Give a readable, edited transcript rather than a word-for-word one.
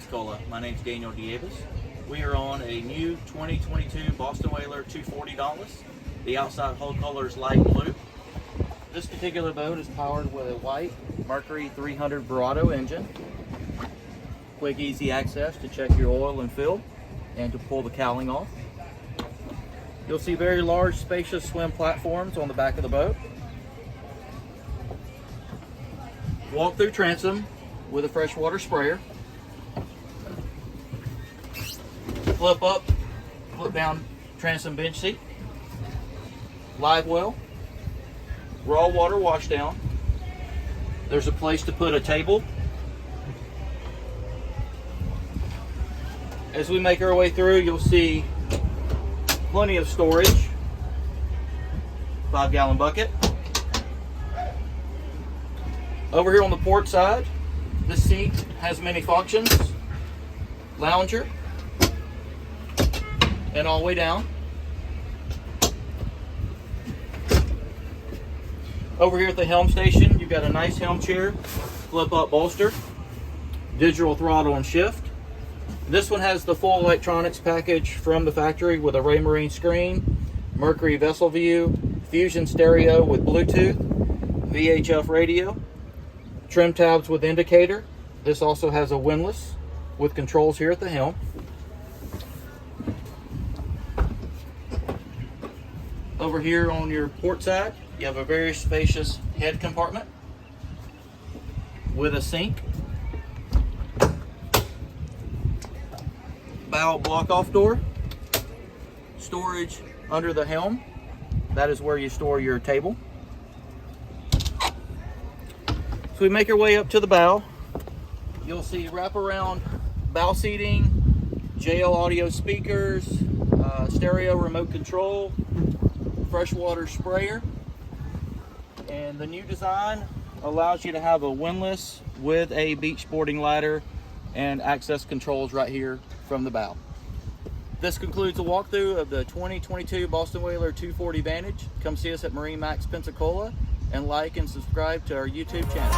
Pensacola. My name's Daniel Davis. We are on a new 2022 Boston Whaler 240 Dauntless. The outside hull color is light blue. This particular boat is powered with a white Mercury 300 Verado engine. Quick, easy access to check your oil and fill and to pull the cowling off. You'll see very large, spacious swim platforms on the back of the boat. Walk-through transom with a freshwater sprayer. Flip up, flip down transom bench seat. Live well. Raw water washdown. There's a place to put a table. As we make our way through, you'll see plenty of storage. 5-gallon bucket. Over here on the port side, this seat has many functions. Lounger. And all the way down. Over here at the helm station, you've got a nice helm chair, flip up bolster, digital throttle and shift. This one has the full electronics package from the factory with a Ray Marine screen, Mercury vessel view, Fusion stereo with Bluetooth, VHF radio, trim tabs with indicator. This also has a windlass with controls here at the helm. Over here on your port side, you have a very spacious head compartment with a sink. Bow block-off door. Storage under the helm. That is where you store your table. So we make our way up to the bow. You'll see wraparound bow seating, JL audio speakers, stereo remote control, freshwater sprayer, and the new design allows you to have a windlass with a beach sporting ladder and access controls right here from the bow. This concludes the walkthrough of the 2022 Boston Whaler 240 Vantage. Come see us at MarineMax Pensacola and like and subscribe to our YouTube channel.